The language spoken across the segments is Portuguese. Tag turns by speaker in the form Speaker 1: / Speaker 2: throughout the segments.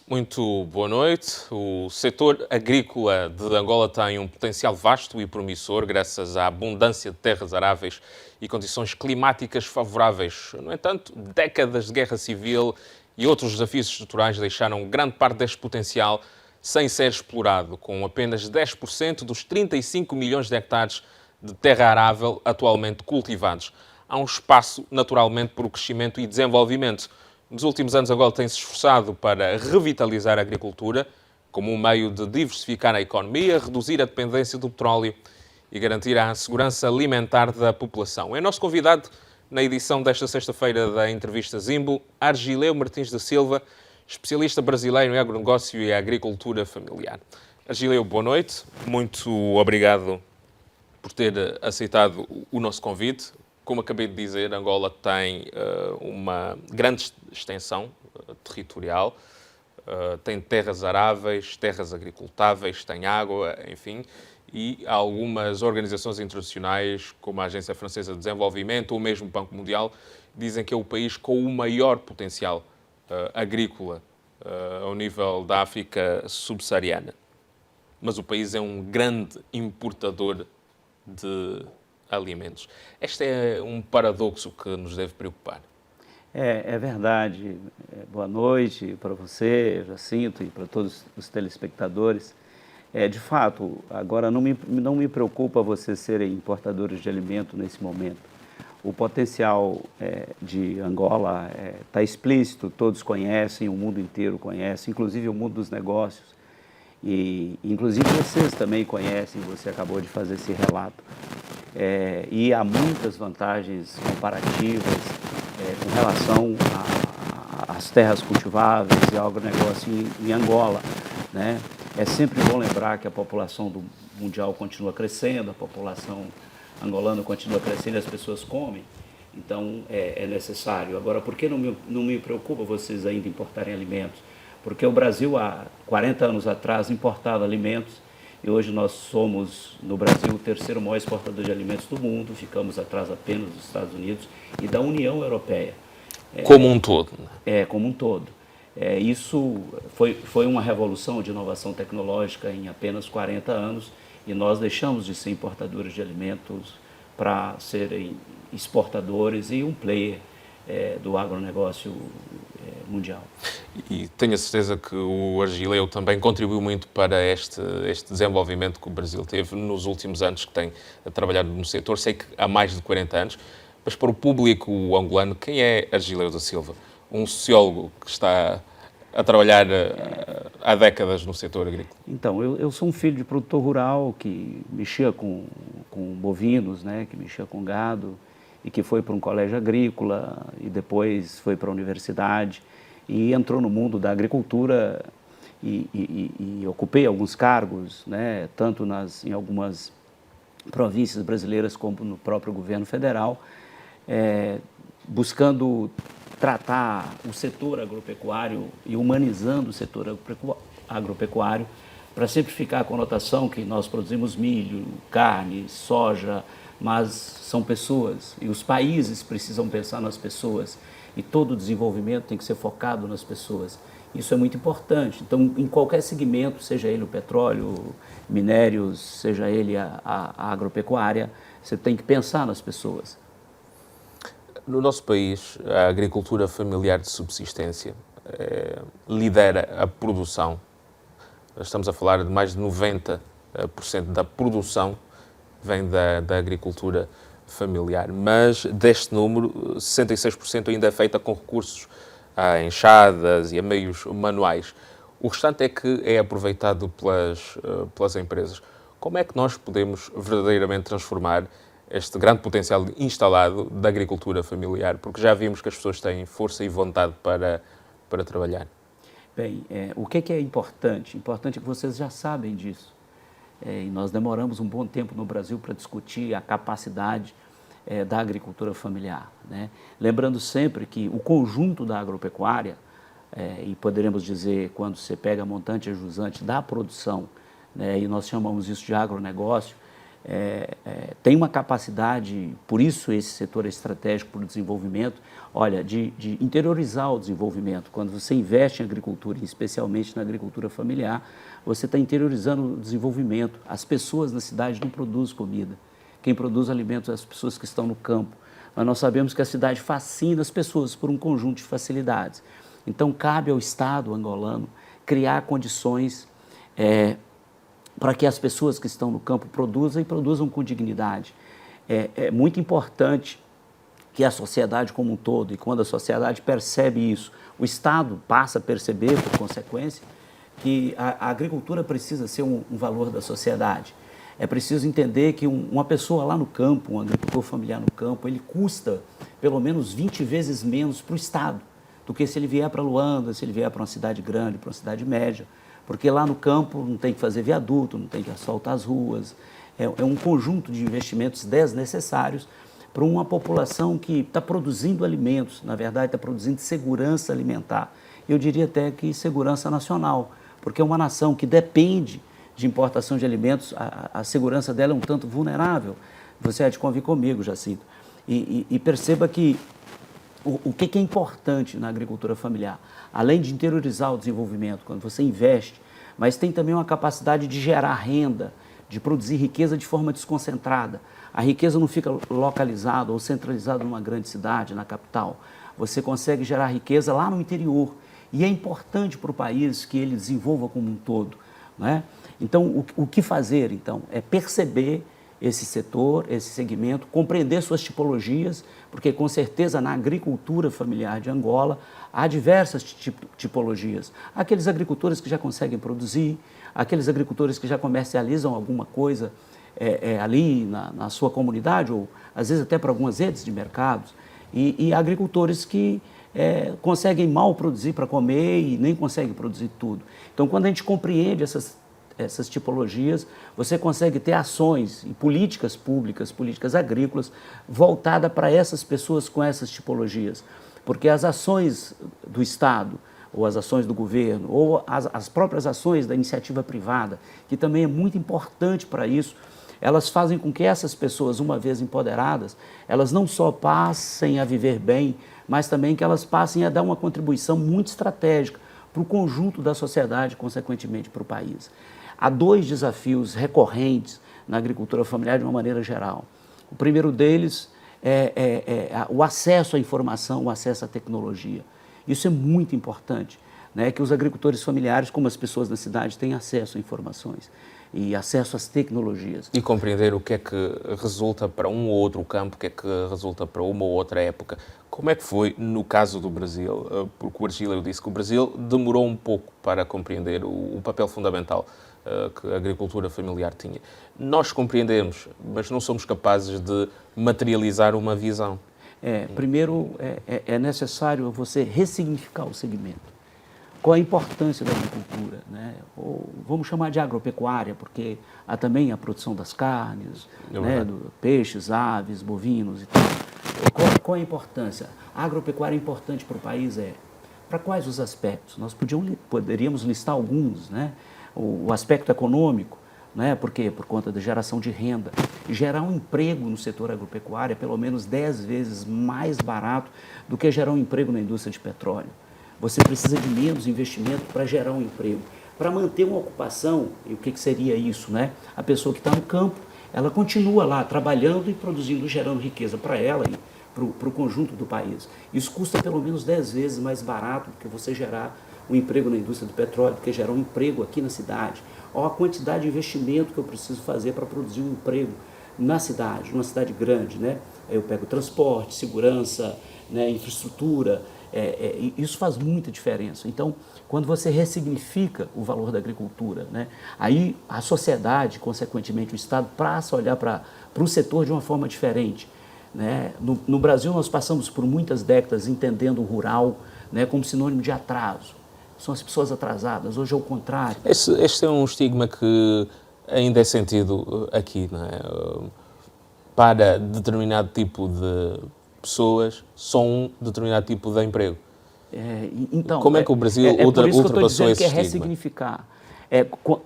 Speaker 1: Muito boa noite. O setor agrícola de Angola tem um potencial vasto e promissor, graças à abundância de terras aráveis e condições climáticas favoráveis. No entanto, décadas de guerra civil e outros desafios estruturais deixaram grande parte deste potencial sem ser explorado, com apenas 10% dos 35 milhões de hectares de terra arável atualmente cultivados. Há um espaço, naturalmente, para o crescimento e desenvolvimento. Nos últimos anos, Angola tem-se esforçado para revitalizar a agricultura como um meio de diversificar a economia, reduzir a dependência do petróleo e garantir a segurança alimentar da população. É nosso convidado na edição desta sexta-feira da entrevista Zimbo, Argileu Martins da Silva, especialista brasileiro em agronegócio e agricultura familiar. Argileu, boa noite. Muito obrigado por ter aceitado o nosso convite. Como acabei de dizer, Angola tem uma grande extensão territorial, tem terras aráveis, terras agricultáveis, tem água, enfim, e algumas organizações internacionais, como a Agência Francesa de Desenvolvimento ou mesmo o Banco Mundial, dizem que é o país com o maior potencial agrícola ao nível da África subsaariana. Mas o país é um grande importador de alimentos. Este é um paradoxo que nos deve preocupar.
Speaker 2: É verdade. Boa noite para você, Jacinto, e para todos os telespectadores. De fato, agora não me preocupa vocês serem importadores de alimento nesse momento. O potencial de Angola está explícito, todos conhecem, o mundo inteiro conhece, inclusive o mundo dos negócios. E inclusive vocês também conhecem, você acabou de fazer esse relato. E há muitas vantagens comparativas com relação às terras cultiváveis e ao agronegócio em Angola, né? É sempre bom lembrar que a população mundial continua crescendo, a população angolana continua crescendo e as pessoas comem, então é necessário. Agora, por que não me preocupa vocês ainda importarem alimentos? Porque o Brasil, há 40 anos atrás, importava alimentos e hoje nós somos, no Brasil, o terceiro maior exportador de alimentos do mundo, ficamos atrás apenas dos Estados Unidos e da União Europeia.
Speaker 1: Como um todo.
Speaker 2: Como um todo. Isso foi uma revolução de inovação tecnológica em apenas 40 anos e nós deixamos de ser importadores de alimentos para serem exportadores e um player do agronegócio mundial.
Speaker 1: E tenho a certeza que o Argileu também contribuiu muito para este desenvolvimento que o Brasil teve nos últimos anos que tem trabalhado no setor. Sei que há mais de 40 anos, mas para o público angolano, quem é Argileu da Silva? Um sociólogo que está a trabalhar há décadas no setor agrícola.
Speaker 2: Então, eu sou um filho de produtor rural que mexia com bovinos, né, que mexia com gado e que foi para um colégio agrícola e depois foi para a universidade e entrou no mundo da agricultura e ocupei alguns cargos, né, tanto em algumas províncias brasileiras como no próprio governo federal, buscando tratar o setor agropecuário e humanizando o setor agropecuário para simplificar a conotação que nós produzimos milho, carne, soja, mas são pessoas e os países precisam pensar nas pessoas e todo o desenvolvimento tem que ser focado nas pessoas. Isso é muito importante. Então, em qualquer segmento, seja ele o petróleo, minérios, seja ele a agropecuária, você tem que pensar nas pessoas.
Speaker 1: No nosso país, a agricultura familiar de subsistência lidera a produção. Estamos a falar de mais de 90% da produção vem da agricultura familiar, mas deste número, 66% ainda é feita com recursos a enxadas e a meios manuais. O restante é que é aproveitado pelas empresas. Como é que nós podemos verdadeiramente transformar este grande potencial instalado da agricultura familiar? Porque já vimos que as pessoas têm força e vontade para trabalhar.
Speaker 2: Bem, o que é importante? Importante é que vocês já sabem disso. E nós demoramos um bom tempo no Brasil para discutir a capacidade da agricultura familiar, né? Lembrando sempre que o conjunto da agropecuária, e poderemos dizer, quando você pega a montante e a jusante da produção, né, e nós chamamos isso de agronegócio, tem uma capacidade, por isso esse setor é estratégico para o desenvolvimento, olha, de interiorizar o desenvolvimento. Quando você investe em agricultura, especialmente na agricultura familiar, você está interiorizando o desenvolvimento. As pessoas na cidade não produzem comida. Quem produz alimentos são as pessoas que estão no campo. Mas nós sabemos que a cidade fascina as pessoas por um conjunto de facilidades. Então, cabe ao Estado angolano criar condições para que as pessoas que estão no campo produzam e produzam com dignidade. É muito importante que a sociedade como um todo, e quando a sociedade percebe isso, o Estado passa a perceber, por consequência, que a agricultura precisa ser um valor da sociedade. É preciso entender que uma pessoa lá no campo, um agricultor familiar no campo, ele custa pelo menos 20 vezes menos para o Estado do que se ele vier para Luanda, se ele vier para uma cidade grande, para uma cidade média. Porque lá no campo não tem que fazer viaduto, não tem que asfaltar as ruas. É um conjunto de investimentos desnecessários para uma população que está produzindo alimentos, na verdade está produzindo segurança alimentar. Eu diria até que segurança nacional, porque é uma nação que depende de importação de alimentos, a segurança dela é um tanto vulnerável. Você há de convir comigo, Jacinto. E perceba que o que é importante na agricultura familiar, além de interiorizar o desenvolvimento, quando você investe, mas tem também uma capacidade de gerar renda, de produzir riqueza de forma desconcentrada. A riqueza não fica localizada ou centralizada numa grande cidade, na capital. Você consegue gerar riqueza lá no interior. E é importante para o país que ele desenvolva como um todo, né? Então, o que fazer, então, é perceber esse setor, esse segmento, compreender suas tipologias, porque com certeza na agricultura familiar de Angola há diversas tipologias. Aqueles agricultores que já conseguem produzir, aqueles agricultores que já comercializam alguma coisa ali na sua comunidade, ou às vezes até para algumas redes de mercados, e agricultores que conseguem mal produzir para comer e nem conseguem produzir tudo. Então, quando a gente compreende essas tipologias, você consegue ter ações e políticas públicas, políticas agrícolas, voltadas para essas pessoas com essas tipologias. Porque as ações do Estado, ou as ações do governo, ou as próprias ações da iniciativa privada, que também é muito importante para isso, elas fazem com que essas pessoas, uma vez empoderadas, elas não só passem a viver bem, mas também que elas passem a dar uma contribuição muito estratégica para o conjunto da sociedade, consequentemente para o país. Há dois desafios recorrentes na agricultura familiar de uma maneira geral. O primeiro deles é o acesso à informação, o acesso à tecnologia. Isso é muito importante, né? Que os agricultores familiares, como as pessoas da cidade, tenham acesso a informações e acesso às tecnologias.
Speaker 1: E compreender o que é que resulta para um ou outro campo, o que é que resulta para uma ou outra época. Como é que foi no caso do Brasil? Porque o Argílio disse que o Brasil demorou um pouco para compreender o papel fundamental que a agricultura familiar tinha. Nós compreendemos, mas não somos capazes de materializar uma visão.
Speaker 2: Primeiro, é necessário você ressignificar o segmento. Qual a importância da agricultura, né? Ou vamos chamar de agropecuária, porque há também a produção das carnes, né? Peixes, aves, bovinos e tal. Qual a importância? A agropecuária é importante para o país, para quais os aspectos? Nós poderíamos listar alguns, né? O aspecto econômico, né? Por quê? Por conta da geração de renda. Gerar um emprego no setor agropecuário é pelo menos 10 vezes mais barato do que gerar um emprego na indústria de petróleo. Você precisa de menos investimento para gerar um emprego. Para manter uma ocupação, e o que seria isso, né? A pessoa que está no campo, ela continua lá trabalhando e produzindo, gerando riqueza para ela e para o conjunto do país. Isso custa pelo menos 10 vezes mais barato do que você gerar um emprego na indústria do petróleo, do que gerar um emprego aqui na cidade. Olha a quantidade de investimento que eu preciso fazer para produzir um emprego na cidade, numa cidade grande, né? Eu pego transporte, segurança, né? Infraestrutura. Isso faz muita diferença. Então, quando você ressignifica o valor da agricultura, né, aí a sociedade, consequentemente o Estado, passa a olhar para o setor de uma forma diferente, né? No Brasil, nós passamos por muitas décadas entendendo o rural, né, como sinônimo de atraso. São as pessoas atrasadas. Hoje é o contrário.
Speaker 1: Este é um estigma que ainda é sentido aqui, não é? Para determinado tipo de pessoas, só um determinado tipo de emprego.
Speaker 2: Então,
Speaker 1: como é que o Brasil ultrapassou esse estigma?
Speaker 2: Que é ressignificar.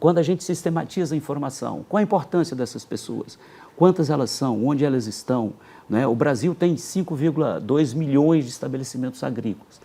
Speaker 2: Quando a gente sistematiza a informação, qual a importância dessas pessoas? Quantas elas são? Onde elas estão? Né? O Brasil tem 5,2 milhões de estabelecimentos agrícolas,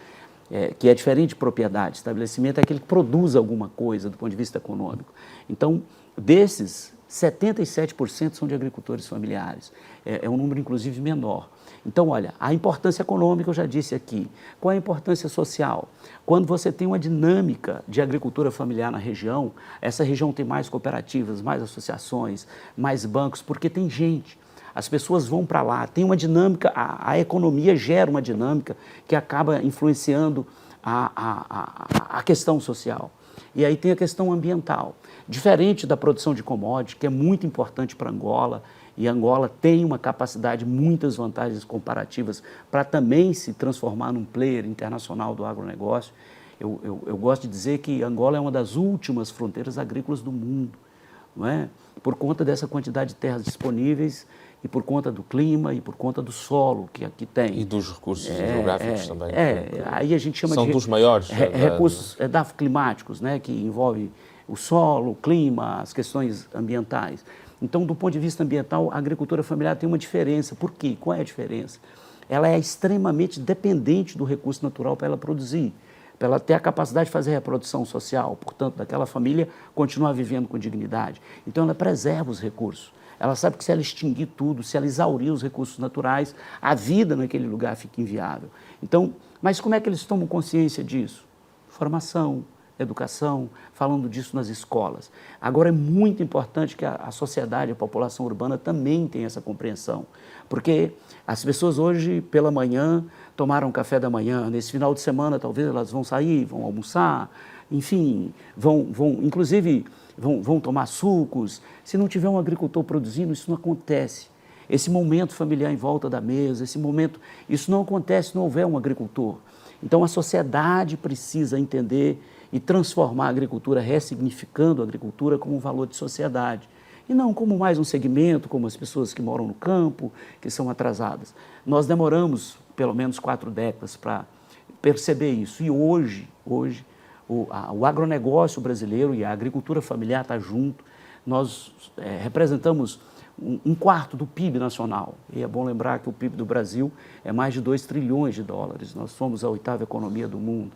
Speaker 2: que é diferente de propriedade. Estabelecimento é aquele que produz alguma coisa do ponto de vista econômico. Então, desses, 77% são de agricultores familiares. É um número, inclusive, menor. Então, olha, a importância econômica eu já disse aqui. Qual é a importância social? Quando você tem uma dinâmica de agricultura familiar na região, essa região tem mais cooperativas, mais associações, mais bancos, porque tem gente. As pessoas vão para lá, tem uma dinâmica, a economia gera uma dinâmica que acaba influenciando a questão social. E aí tem a questão ambiental. Diferente da produção de commodities, que é muito importante para Angola, e Angola tem uma capacidade, muitas vantagens comparativas para também se transformar num player internacional do agronegócio. Eu gosto de dizer que Angola é uma das últimas fronteiras agrícolas do mundo, não é? Por conta dessa quantidade de terras disponíveis e por conta do clima e por conta do solo que aqui tem.
Speaker 1: E dos recursos geográficos também.
Speaker 2: Aí a gente chama
Speaker 1: são
Speaker 2: de
Speaker 1: dos maiores
Speaker 2: recursos climáticos, né, que envolve o solo, o clima, as questões ambientais. Então, do ponto de vista ambiental, a agricultura familiar tem uma diferença. Por quê? Qual é a diferença? Ela é extremamente dependente do recurso natural para ela produzir, para ela ter a capacidade de fazer reprodução social, portanto, daquela família continuar vivendo com dignidade. Então, ela preserva os recursos. Ela sabe que se ela extinguir tudo, se ela exaurir os recursos naturais, a vida naquele lugar fica inviável. Então, mas como é que eles tomam consciência disso? Formação, educação, falando disso nas escolas. Agora, é muito importante que a sociedade, a população urbana também tenha essa compreensão, porque as pessoas hoje, pela manhã, tomaram café da manhã, nesse final de semana, talvez elas vão sair, vão almoçar, enfim, inclusive, vão tomar sucos. Se não tiver um agricultor produzindo, isso não acontece. Esse momento familiar em volta da mesa, isso não acontece se não houver um agricultor. Então, a sociedade precisa entender e transformar a agricultura, ressignificando a agricultura como um valor de sociedade. E não como mais um segmento, como as pessoas que moram no campo, que são atrasadas. Nós demoramos pelo menos 4 décadas para perceber isso. E hoje o agronegócio brasileiro e a agricultura familiar estão junto. Nós representamos um quarto do PIB nacional. E é bom lembrar que o PIB do Brasil é mais de 2 trilhões de dólares. Nós somos a 8ª economia do mundo.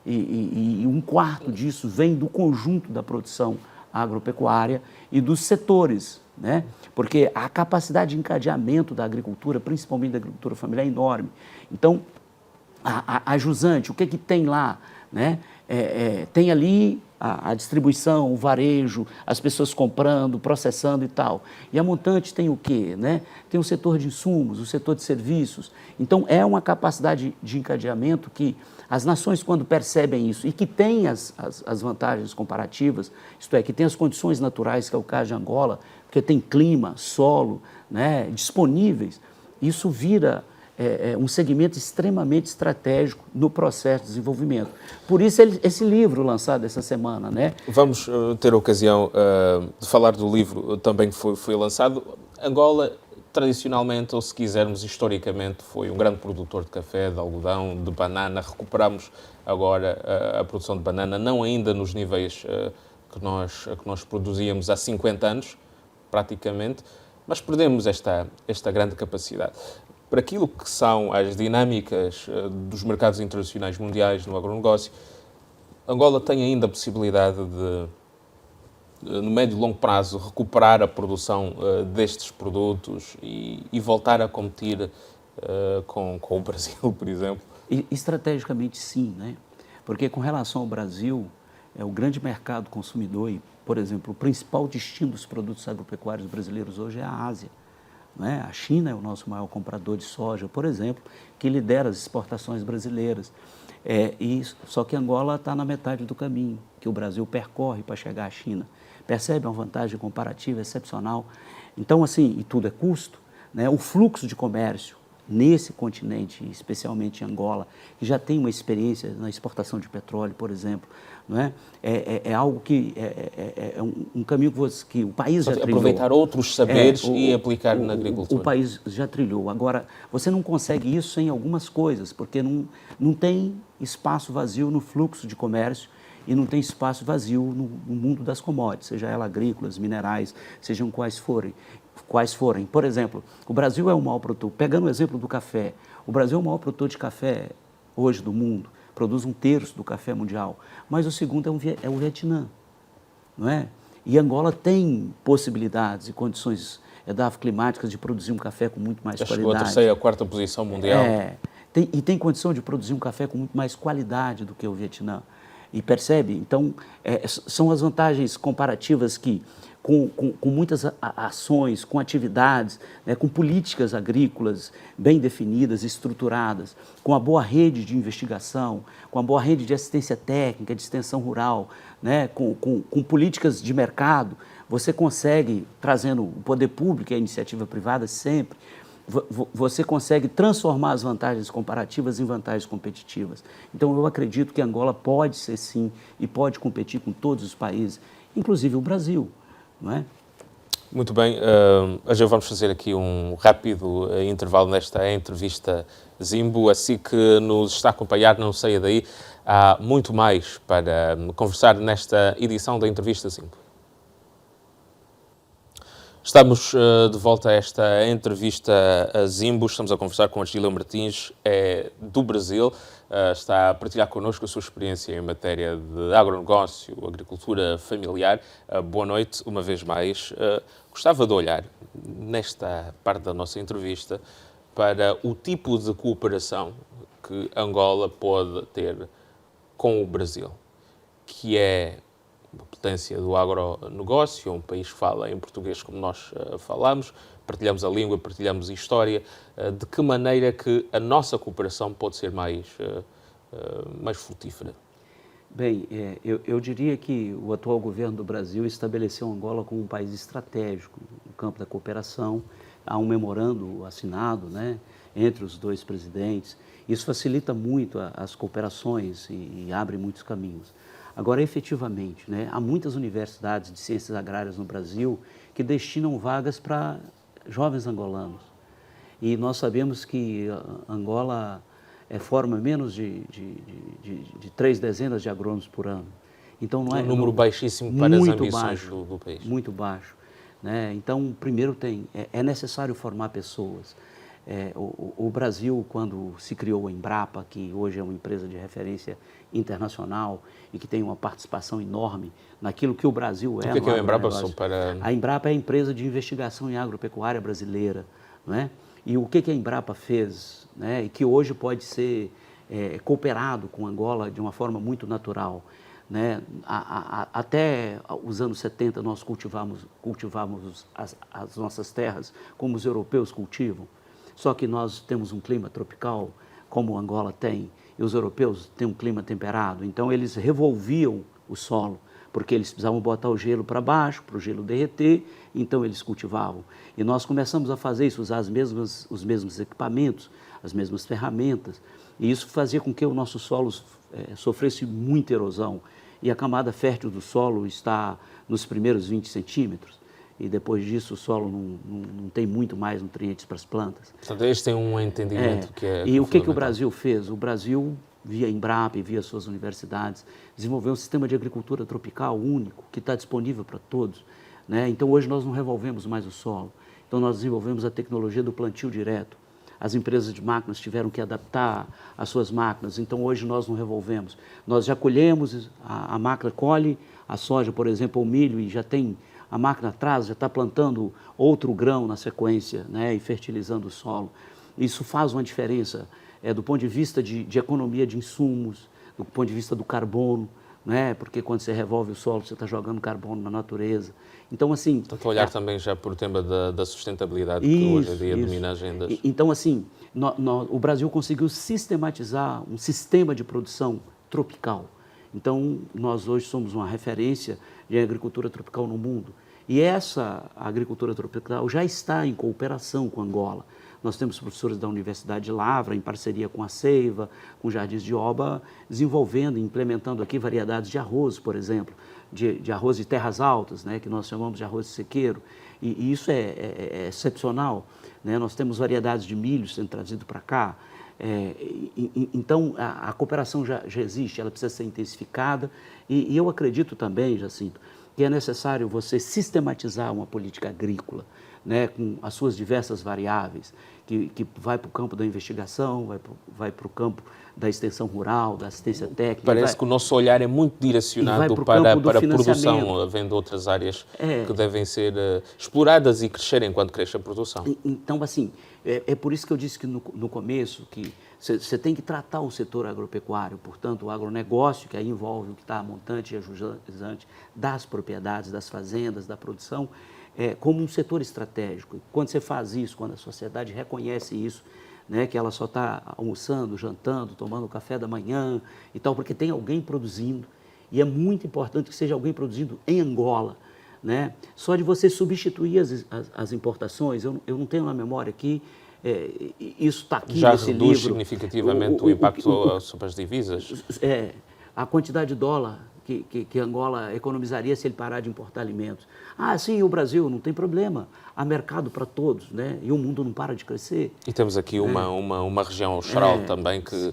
Speaker 2: E um quarto disso vem do conjunto da produção agropecuária e dos setores, né? Porque a capacidade de encadeamento da agricultura, principalmente da agricultura familiar, é enorme. Então, a jusante, o que tem lá, né? Tem ali a distribuição, o varejo, as pessoas comprando, processando e tal. E a montante tem o quê? Né? Tem o setor de insumos, o setor de serviços. Então, é uma capacidade de encadeamento que as nações, quando percebem isso e que têm as vantagens comparativas, isto é, que tem as condições naturais, que é o caso de Angola, porque tem clima, solo, né, disponíveis, isso vira um segmento extremamente estratégico no processo de desenvolvimento. Por isso, esse livro lançado essa semana, né?
Speaker 1: Vamos ter a ocasião de falar do livro também que foi lançado. Angola, tradicionalmente, ou se quisermos, historicamente, foi um grande produtor de café, de algodão, de banana. Recuperamos agora a produção de banana, não ainda nos níveis que nós produzíamos há 50 anos, praticamente, mas perdemos esta grande capacidade. Para aquilo que são as dinâmicas dos mercados internacionais mundiais no agronegócio, Angola tem ainda a possibilidade de, no médio e longo prazo, recuperar a produção destes produtos e voltar a competir com o Brasil, por exemplo?
Speaker 2: Estrategicamente, sim, né? Porque com relação ao Brasil, o grande mercado consumidor e, por exemplo, o principal destino dos produtos agropecuários brasileiros hoje é a Ásia. Né? A China é o nosso maior comprador de soja, por exemplo, que lidera as exportações brasileiras. Só que Angola está na metade do caminho que o Brasil percorre para chegar à China. Percebe uma vantagem comparativa excepcional? Então, assim, e tudo é custo, né? O fluxo de comércio nesse continente, especialmente em Angola, que já tem uma experiência na exportação de petróleo, por exemplo, não é? É algo que é um caminho que o país já trilhou.
Speaker 1: Aproveitar outros saberes e aplicar na agricultura.
Speaker 2: O país já trilhou. Agora, você não consegue isso em algumas coisas, porque não tem espaço vazio no fluxo de comércio e não tem espaço vazio no mundo das commodities, seja ela agrícolas, minerais, sejam quais forem. Por exemplo, o Brasil é o maior produtor, pegando o exemplo do café, o Brasil é o maior produtor de café hoje do mundo, produz 1/3 do café mundial, mas o segundo é o Vietnã, não é? E Angola tem possibilidades e condições climáticas de produzir um café com muito mais qualidade.
Speaker 1: Chegou à terceira, a quarta posição mundial.
Speaker 2: Tem condição de produzir um café com muito mais qualidade do que o Vietnã. E percebe? Então, são as vantagens comparativas que, com muitas ações, com atividades, né, com políticas agrícolas bem definidas, estruturadas, com a boa rede de investigação, com a boa rede de assistência técnica, de extensão rural, né, com políticas de mercado, você consegue, trazendo o poder público e a iniciativa privada sempre, você consegue transformar as vantagens comparativas em vantagens competitivas. Então, eu acredito que Angola pode ser, sim, e pode competir com todos os países, inclusive o Brasil, não é?
Speaker 1: Muito bem, hoje vamos fazer aqui um rápido intervalo nesta entrevista Zimbo, assim que nos está a acompanhar, não saia daí, há muito mais para conversar nesta edição da entrevista Zimbo. Estamos de volta a esta entrevista a Zimbo. Estamos a conversar com a Argílio Martins, do Brasil. Está a partilhar connosco a sua experiência em matéria de agronegócio, agricultura familiar. Boa noite, uma vez mais. Gostava de olhar, nesta parte da nossa entrevista, para o tipo de cooperação que Angola pode ter com o Brasil, que é uma potência do agronegócio, um país que fala em português como nós falamos, partilhamos a língua, partilhamos a história. De que maneira que a nossa cooperação pode ser mais frutífera?
Speaker 2: Bem, eu diria que o atual governo do Brasil estabeleceu Angola como um país estratégico no campo da cooperação. Há um memorando assinado, né, entre os dois presidentes. Isso facilita muito as cooperações e abre muitos caminhos. Agora, efetivamente, né, há muitas universidades de ciências agrárias no Brasil que destinam vagas para jovens angolanos. E nós sabemos que Angola forma menos de 3 dezenas de agrônomos por ano. Então, não é
Speaker 1: um número baixíssimo para as ambições do país.
Speaker 2: Muito baixo. Né? Então, primeiro é necessário formar pessoas. O Brasil, quando se criou a Embrapa, que hoje é uma empresa de referência internacional e que tem uma participação enorme naquilo que o Brasil é.
Speaker 1: O que é a Embrapa?
Speaker 2: A Embrapa é a empresa de investigação em agropecuária brasileira, não é? E o que a Embrapa fez, né? E que hoje pode ser cooperado com Angola de uma forma muito natural. Né? Até os anos 70 nós cultivávamos as nossas terras como os europeus cultivam, só que nós temos um clima tropical como Angola tem, e os europeus têm um clima temperado, então eles revolviam o solo, porque eles precisavam botar o gelo para baixo, para o gelo derreter, então eles cultivavam. E nós começamos a fazer isso, usar os mesmos equipamentos, as mesmas ferramentas, e isso fazia com que o nosso solo sofresse muita erosão. E a camada fértil do solo está nos primeiros 20 centímetros, e depois disso o solo não tem muito mais nutrientes para as plantas.
Speaker 1: Portanto, este tem um entendimento que é
Speaker 2: E o que o Brasil fez? O Brasil, via Embrapa e via suas universidades, desenvolveu um sistema de agricultura tropical único, que está disponível para todos. Né? Então, hoje nós não revolvemos mais o solo. Então, nós desenvolvemos a tecnologia do plantio direto. As empresas de máquinas tiveram que adaptar as suas máquinas, então hoje nós não revolvemos. Nós já colhemos, a máquina colhe a soja, por exemplo, ou o milho, e já tem a máquina atrás, já está plantando outro grão na sequência, né, e fertilizando o solo. Isso faz uma diferença do ponto de vista de economia de insumos, do ponto de vista do carbono, né, porque quando você revolve o solo, você está jogando carbono na natureza. Então, assim...
Speaker 1: Tanto olhar também já por o tema da sustentabilidade, que hoje em dia domina agendas.
Speaker 2: Então, assim, o Brasil conseguiu sistematizar um sistema de produção tropical. Então, nós hoje somos uma referência de agricultura tropical no mundo. E essa agricultura tropical já está em cooperação com Angola. Nós temos professores da Universidade de Lavra, em parceria com a Seiva, com Jardins de Oba, desenvolvendo e implementando aqui variedades de arroz, por exemplo, de arroz de terras altas, né, que nós chamamos de arroz de sequeiro. E isso é excepcional. Né? Nós temos variedades de milho sendo trazido para cá, Então, a cooperação já existe, ela precisa ser intensificada e eu acredito também, Jacinto, que é necessário você sistematizar uma política agrícola, né, com as suas diversas variáveis, que vai para o campo da investigação, vai para o campo da extensão rural, da assistência técnica.
Speaker 1: Parece que o nosso olhar é muito direcionado para a produção, havendo outras áreas que devem ser exploradas e crescer enquanto cresce a produção.
Speaker 2: Então, assim, é por isso que eu disse que no começo que você tem que tratar o setor agropecuário, portanto, o agronegócio, que aí envolve o que está montante e ajuizante das propriedades, das fazendas, da produção, como um setor estratégico. Quando você faz isso, quando a sociedade reconhece isso, né, que ela só está almoçando, jantando, tomando café da manhã e tal, porque tem alguém produzindo, e é muito importante que seja alguém produzindo em Angola, né? Só de você substituir as importações, eu não tenho na memória aqui, isso está aqui
Speaker 1: já
Speaker 2: nesse livro.
Speaker 1: Já reduz significativamente o impacto sobre as divisas?
Speaker 2: A quantidade de dólar que Angola economizaria se ele parar de importar alimentos. Ah, sim, o Brasil, não tem problema. Há mercado para todos, né? E o mundo não para de crescer.
Speaker 1: E temos aqui uma região austral também que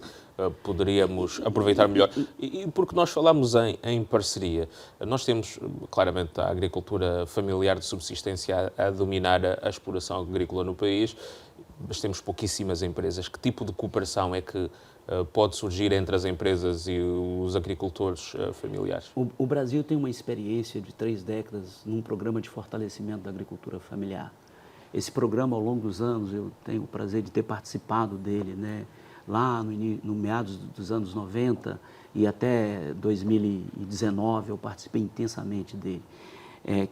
Speaker 1: poderíamos aproveitar melhor. E porque nós falamos em parceria, nós temos claramente a agricultura familiar de subsistência a dominar a exploração agrícola no país, mas temos pouquíssimas empresas. Que tipo de cooperação é que pode surgir entre as empresas e os agricultores familiares?
Speaker 2: O Brasil tem uma experiência de 3 décadas num programa de fortalecimento da agricultura familiar. Esse programa, ao longo dos anos, eu tenho o prazer de ter participado dele, né? Lá no meados dos anos 90 e até 2019 eu participei intensamente dele,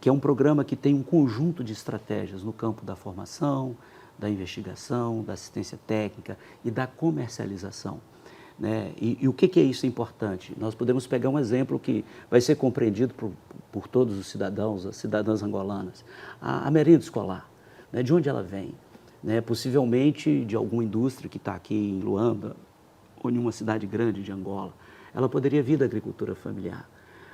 Speaker 2: que é um programa que tem um conjunto de estratégias no campo da formação, da investigação, da assistência técnica e da comercialização, né? E o que é isso importante? Nós podemos pegar um exemplo que vai ser compreendido por todos os cidadãos, as cidadãs angolanas. A merenda escolar, né? De onde ela vem? Né? Possivelmente de alguma indústria que está aqui em Luanda ou em uma cidade grande de Angola. Ela poderia vir da agricultura familiar,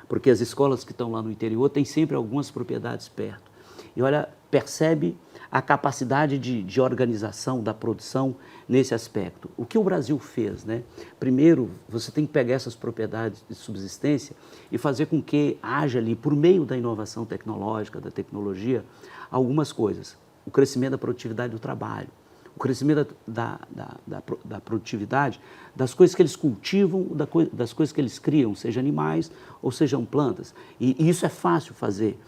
Speaker 2: porque as escolas que estão lá no interior têm sempre algumas propriedades perto. E olha, percebe a capacidade de organização da produção nesse aspecto. O que o Brasil fez, né? Primeiro, você tem que pegar essas propriedades de subsistência e fazer com que haja ali, por meio da inovação tecnológica, da tecnologia, algumas coisas. O crescimento da produtividade do trabalho, o crescimento da produtividade das coisas que eles cultivam, das coisas que eles criam, seja animais ou sejam plantas. E isso é fácil fazer.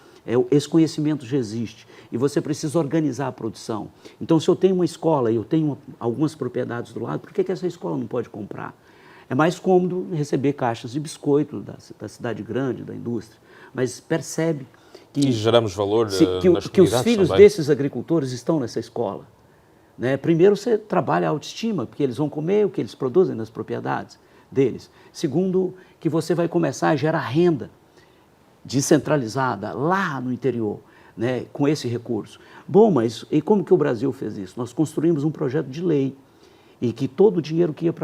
Speaker 2: Esse conhecimento já existe e você precisa organizar a produção. Então, se eu tenho uma escola e eu tenho algumas propriedades do lado, por que essa escola não pode comprar? É mais cômodo receber caixas de biscoito da cidade grande, da indústria, mas percebe que
Speaker 1: geramos valor nas comunidades
Speaker 2: que os filhos também desses agricultores estão nessa escola. Né? Primeiro, você trabalha a autoestima, porque eles vão comer o que eles produzem nas propriedades deles. Segundo, que você vai começar a gerar renda descentralizada lá no interior, né, com esse recurso. Bom, mas e como que o Brasil fez isso? Nós construímos um projeto de lei e que todo o dinheiro que ia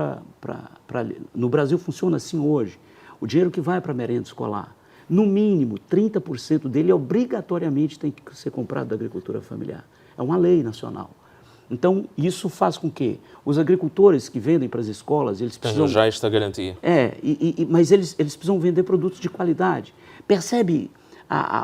Speaker 2: no Brasil funciona assim hoje, o dinheiro que vai para a merenda escolar, no mínimo 30% dele obrigatoriamente tem que ser comprado da agricultura familiar. É uma lei nacional. Então, isso faz com que os agricultores que vendem para as escolas, eles precisam...
Speaker 1: Tenham já esta garantia.
Speaker 2: Mas eles precisam vender produtos de qualidade. Percebe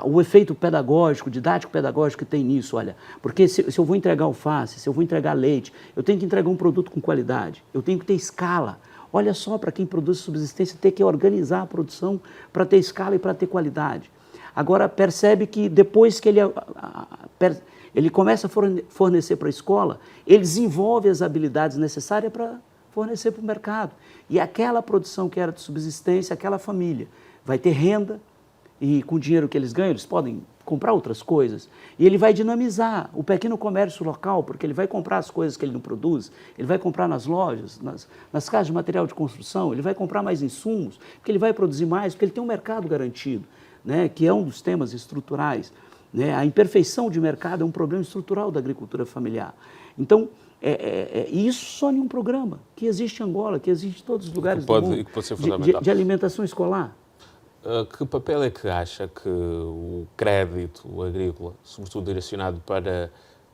Speaker 2: o efeito pedagógico, didático-pedagógico que tem nisso, olha. Porque se eu vou entregar alface, se eu vou entregar leite, eu tenho que entregar um produto com qualidade, eu tenho que ter escala. Olha só, para quem produz subsistência, ter que organizar a produção para ter escala e para ter qualidade. Agora, percebe que depois que ele começa a fornecer para a escola, ele desenvolve as habilidades necessárias para fornecer para o mercado. E aquela produção que era de subsistência, aquela família vai ter renda e com o dinheiro que eles ganham, eles podem comprar outras coisas. E ele vai dinamizar o pequeno comércio local, porque ele vai comprar as coisas que ele não produz, ele vai comprar nas lojas, nas casas de material de construção, ele vai comprar mais insumos, porque ele vai produzir mais, porque ele tem um mercado garantido, né, que é um dos temas estruturais. Né? A imperfeição de mercado é um problema estrutural da agricultura familiar. Então, isso só em um programa que existe em Angola, que existe em todos os lugares do mundo,
Speaker 1: pode ser fundamental.
Speaker 2: De alimentação escolar.
Speaker 1: Que papel é que acha que o crédito agrícola, sobretudo direcionado para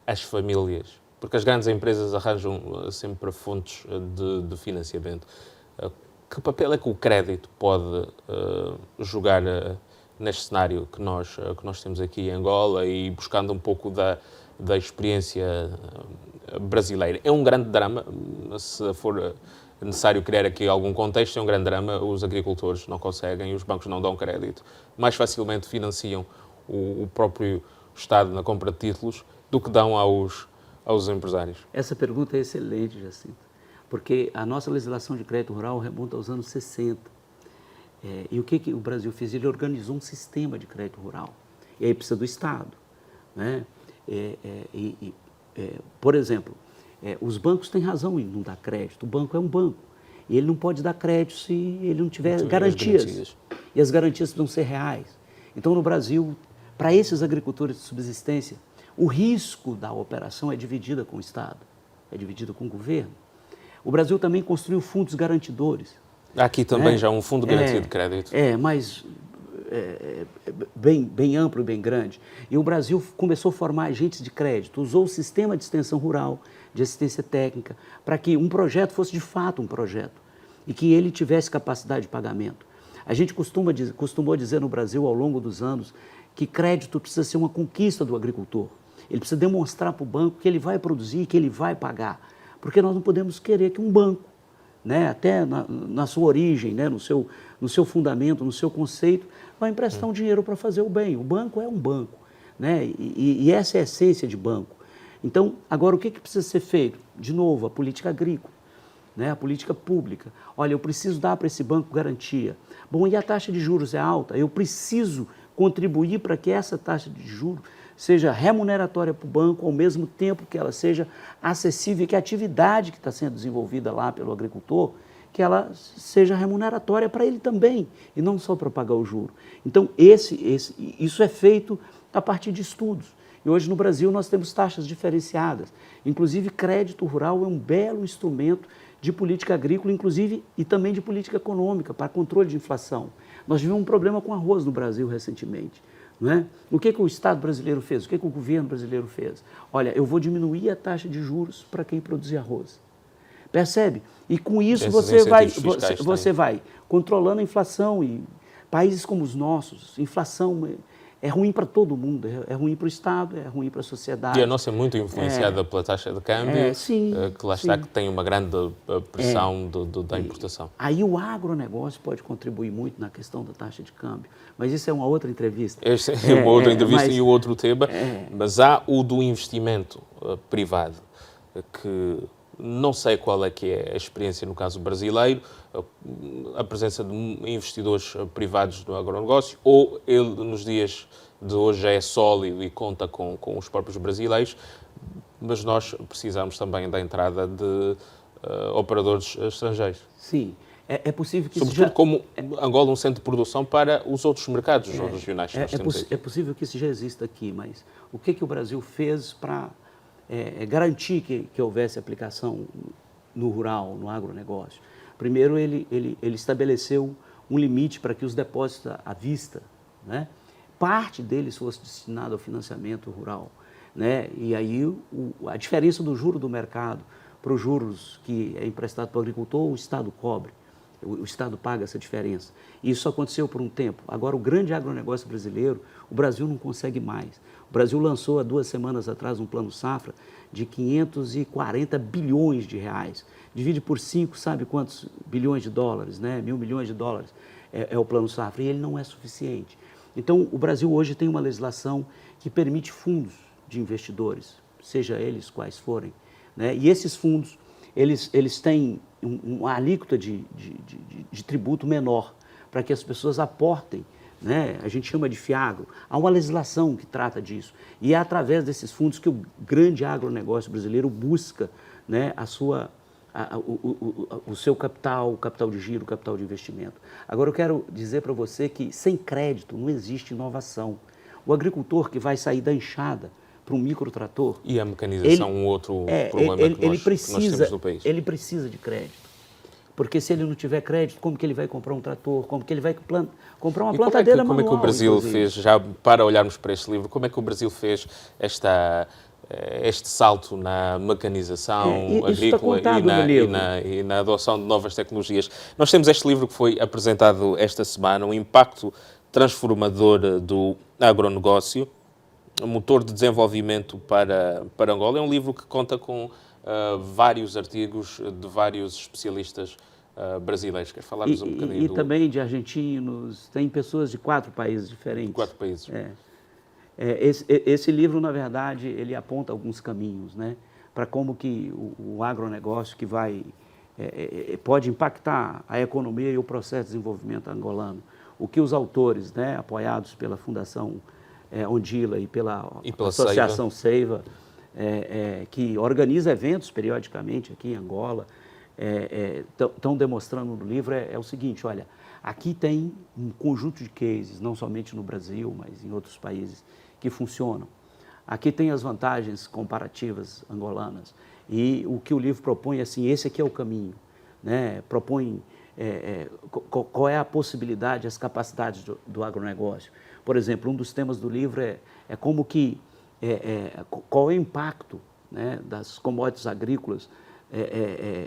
Speaker 1: as famílias, porque as grandes empresas arranjam sempre fontes de financiamento. Que papel é que o crédito pode jogar neste cenário que nós temos aqui em Angola e buscando um pouco da experiência brasileira? É um grande drama, se for necessário criar aqui algum contexto, é um grande drama, os agricultores não conseguem, os bancos não dão crédito, mais facilmente financiam o próprio Estado na compra de títulos do que dão aos empresários.
Speaker 2: Essa pergunta é excelente, Jacinto, porque a nossa legislação de crédito rural remonta aos anos 60. E o que o Brasil fez? Ele organizou um sistema de crédito rural. E aí precisa do Estado, né? Por exemplo, os bancos têm razão em não dar crédito. O banco é um banco. E ele não pode dar crédito se ele não tiver garantias. E as garantias precisam ser reais. Então, no Brasil, para esses agricultores de subsistência, o risco da operação é dividida com o Estado, é dividido com o governo. O Brasil também construiu fundos garantidores.
Speaker 1: Há aqui também já um fundo de garantia de crédito.
Speaker 2: Mas bem amplo e bem grande. E o Brasil começou a formar agentes de crédito, usou o sistema de extensão rural, de assistência técnica, para que um projeto fosse de fato um projeto e que ele tivesse capacidade de pagamento. A gente costumou dizer no Brasil, ao longo dos anos, que crédito precisa ser uma conquista do agricultor. Ele precisa demonstrar para o banco que ele vai produzir, que ele vai pagar. Porque nós não podemos querer que um banco, né, até na sua origem, né, no seu fundamento, no seu conceito, vai emprestar um dinheiro para fazer o bem. O banco é um banco, né, e essa é a essência de banco. Então, agora o que precisa ser feito? De novo, a política agrícola, né, a política pública. Olha, eu preciso dar para esse banco garantia. Bom, e a taxa de juros é alta? Eu preciso contribuir para que essa taxa de juros seja remuneratória para o banco, ao mesmo tempo que ela seja acessível, que a atividade que está sendo desenvolvida lá pelo agricultor, que ela seja remuneratória para ele também, e não só para pagar o juro. Então, isso é feito a partir de estudos. E hoje no Brasil nós temos taxas diferenciadas. Inclusive, crédito rural é um belo instrumento de política agrícola, inclusive, e também de política econômica, para controle de inflação. Nós tivemos um problema com arroz no Brasil recentemente. Não é? O que o Estado brasileiro fez? O que o governo brasileiro fez? Olha, eu vou diminuir a taxa de juros para quem produzir arroz. Percebe? E com isso você vai controlando a inflação. E países como os nossos, inflação é ruim para todo mundo, é ruim para o Estado, é ruim para a sociedade.
Speaker 1: E a nossa é muito influenciada pela taxa de câmbio, que lá está, que tem uma grande pressão da importação.
Speaker 2: Aí o agronegócio pode contribuir muito na questão da taxa de câmbio, mas isso é uma outra entrevista.
Speaker 1: Esta é uma outra entrevista e um outro tema, mas há o do investimento privado, que não sei qual é que é a experiência no caso brasileiro, a presença de investidores privados no agronegócio, ou ele nos dias de hoje é sólido e conta com os próprios brasileiros, mas nós precisamos também da entrada de operadores estrangeiros.
Speaker 2: Sim, é possível que
Speaker 1: sobretudo como Angola um centro de produção para os outros mercados regionais que nós temos aqui.
Speaker 2: É possível que isso já exista aqui, mas o que o Brasil fez para garantir que houvesse aplicação no rural, no agronegócio? Primeiro, ele estabeleceu um limite para que os depósitos à vista, né, parte deles fosse destinado ao financiamento rural, né, e aí a diferença do juro do mercado para os juros que é emprestado para o agricultor, o Estado cobre, o Estado paga essa diferença. Isso aconteceu por um tempo. Agora, o grande agronegócio brasileiro, o Brasil não consegue mais. O Brasil lançou há 2 semanas atrás um plano safra de 540 bilhões de reais. Divide por 5, sabe quantos bilhões de dólares, né? 1.000 milhões de dólares é o plano safra, e ele não é suficiente. Então, o Brasil hoje tem uma legislação que permite fundos de investidores, seja eles quais forem, né? E esses fundos, eles têm uma alíquota de tributo menor, para que as pessoas aportem, né? A gente chama de FIAGRO. Há uma legislação que trata disso. E é através desses fundos que o grande agronegócio brasileiro busca, né, o seu capital, o capital de giro, o capital de investimento. Agora, eu quero dizer para você que sem crédito não existe inovação. O agricultor que vai sair da enxada para um microtrator...
Speaker 1: E a mecanização, um outro problema que nós temos no país.
Speaker 2: Ele precisa de crédito. Porque se ele não tiver crédito, como que ele vai comprar um trator? Como que ele vai comprar uma plantadeira manual?
Speaker 1: Como é que o Brasil fez, já para olharmos para este livro, como é que o Brasil fez esta este salto na mecanização agrícola e na adoção de novas tecnologias. Nós temos este livro que foi apresentado esta semana, o impacto transformador do agronegócio, motor de desenvolvimento para Angola. É um livro que conta com vários artigos de vários especialistas brasileiros. Queres falar-nos um bocadinho
Speaker 2: e também de argentinos, tem pessoas de 4 países diferentes.
Speaker 1: 4 países.
Speaker 2: Esse livro, na verdade, ele aponta alguns caminhos, né, para como que o agronegócio que pode impactar a economia e o processo de desenvolvimento angolano. O que os autores, né, apoiados pela Fundação Ondila e pela Associação Seiva, que organiza eventos periodicamente aqui em Angola, estão demonstrando no livro é o seguinte: olha, aqui tem um conjunto de cases, não somente no Brasil, mas em outros países, que funcionam. Aqui tem as vantagens comparativas angolanas. E o que o livro propõe, assim, esse aqui é o caminho, né? Propõe qual é a possibilidade, as capacidades do agronegócio. Por exemplo, um dos temas do livro é como que, qual é o impacto, né, das commodities agrícolas,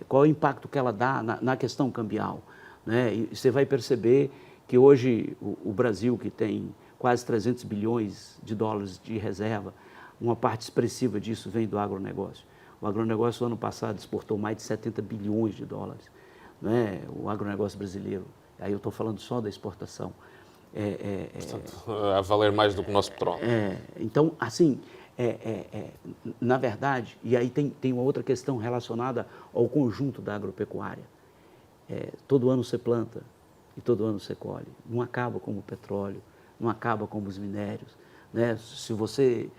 Speaker 2: qual é o impacto que ela dá na questão cambial, né? E você vai perceber que hoje o Brasil, que tem quase 300 bilhões de dólares de reserva, uma parte expressiva disso vem do agronegócio. O agronegócio, no ano passado, exportou mais de 70 bilhões de dólares, né? O agronegócio brasileiro. Aí eu estou falando só da exportação.
Speaker 1: Portanto, a valer mais do que o nosso petróleo.
Speaker 2: Então, assim, na verdade, e aí tem uma outra questão relacionada ao conjunto da agropecuária. Todo ano você planta e todo ano você colhe. Não acaba como o petróleo, não acaba como os minérios, né? Se você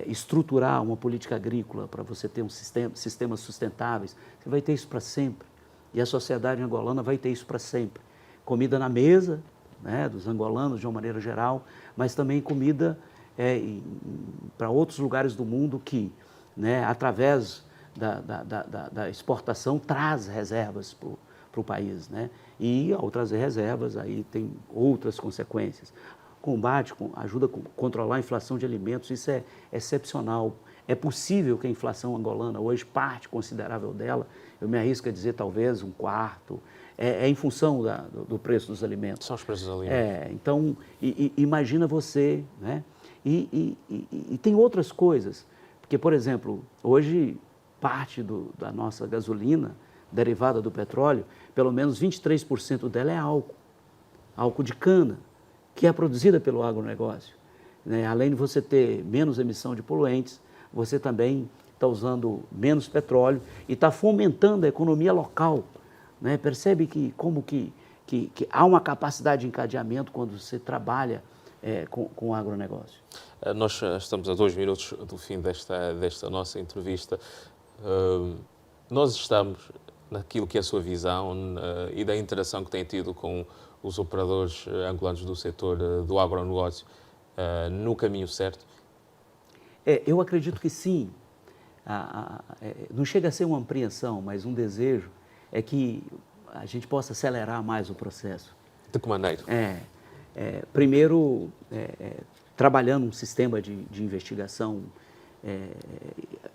Speaker 2: estruturar uma política agrícola para você ter sistemas sustentáveis, você vai ter isso para sempre. E a sociedade angolana vai ter isso para sempre. Comida na mesa, né, dos angolanos de uma maneira geral, mas também comida para outros lugares do mundo que, né, através da exportação, traz reservas para o país, né? E ao trazer reservas, aí tem outras consequências. Ajuda a controlar a inflação de alimentos, isso é excepcional. É possível que a inflação angolana, hoje, parte considerável dela, eu me arrisco a dizer talvez 1/4, em função do preço dos alimentos.
Speaker 1: São os preços dos alimentos.
Speaker 2: Então, imagina você, né? E tem outras coisas, porque, por exemplo, hoje, parte da nossa gasolina, derivada do petróleo, pelo menos 23% dela é álcool de cana, que é produzida pelo agronegócio, né? Além de você ter menos emissão de poluentes, você também está usando menos petróleo e está fomentando a economia local, né? Percebe como que há uma capacidade de encadeamento quando você trabalha com o agronegócio.
Speaker 1: Nós estamos a 2 minutos do fim desta nossa entrevista. Nós estamos naquilo que é a sua visão e da interação que tem tido com os operadores angolanos do setor do agronegócio no caminho certo?
Speaker 2: Eu acredito que sim. Não chega a ser uma apreensão, mas um desejo é que a gente possa acelerar mais o processo.
Speaker 1: De que maneira?
Speaker 2: Primeiro, trabalhando um sistema de investigação,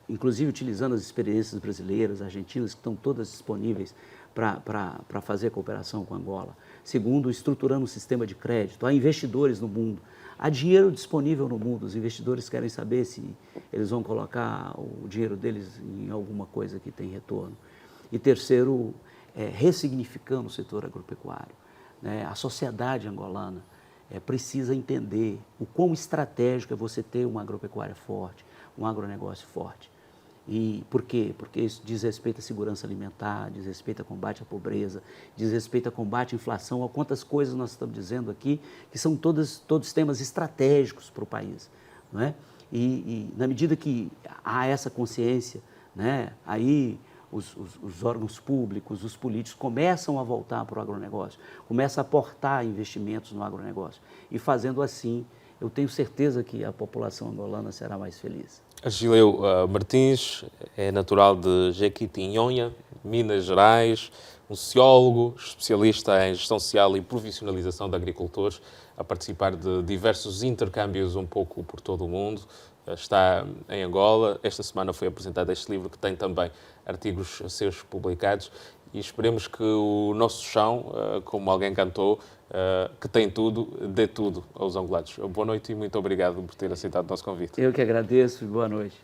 Speaker 2: inclusive utilizando as experiências brasileiras, argentinas, que estão todas disponíveis para fazer cooperação com Angola. Segundo, estruturando um sistema de crédito. Há investidores no mundo, há dinheiro disponível no mundo. Os investidores querem saber se eles vão colocar o dinheiro deles em alguma coisa que tem retorno. E terceiro, ressignificando o setor agropecuário, né? A sociedade angolana precisa entender o quão estratégico é você ter uma agropecuária forte, um agronegócio forte. E por quê? Porque isso diz respeito à segurança alimentar, diz respeito ao combate à pobreza, diz respeito ao combate à inflação, a quantas coisas nós estamos dizendo aqui, que são todos temas estratégicos para o país, não é? E na medida que há essa consciência, né, aí os órgãos públicos, os políticos começam a voltar para o agronegócio, começam a aportar investimentos no agronegócio. E fazendo assim, eu tenho certeza que a população angolana será mais feliz.
Speaker 1: Agileu Martins é natural de Jequitinhonha, Minas Gerais, um sociólogo, especialista em gestão social e profissionalização de agricultores, a participar de diversos intercâmbios um pouco por todo o mundo. está em Angola. Esta semana foi apresentado este livro que tem também artigos seus publicados e esperemos que o nosso chão, como alguém cantou, que tem tudo, dê tudo aos angolanos. Boa noite e muito obrigado por ter aceitado o nosso convite.
Speaker 2: Eu que agradeço e boa noite.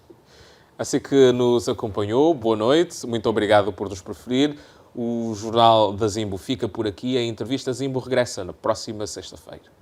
Speaker 1: Assim que nos acompanhou, boa noite, muito obrigado por nos preferir. O Jornal da Zimbo fica por aqui, a entrevista Zimbo regressa na próxima sexta-feira.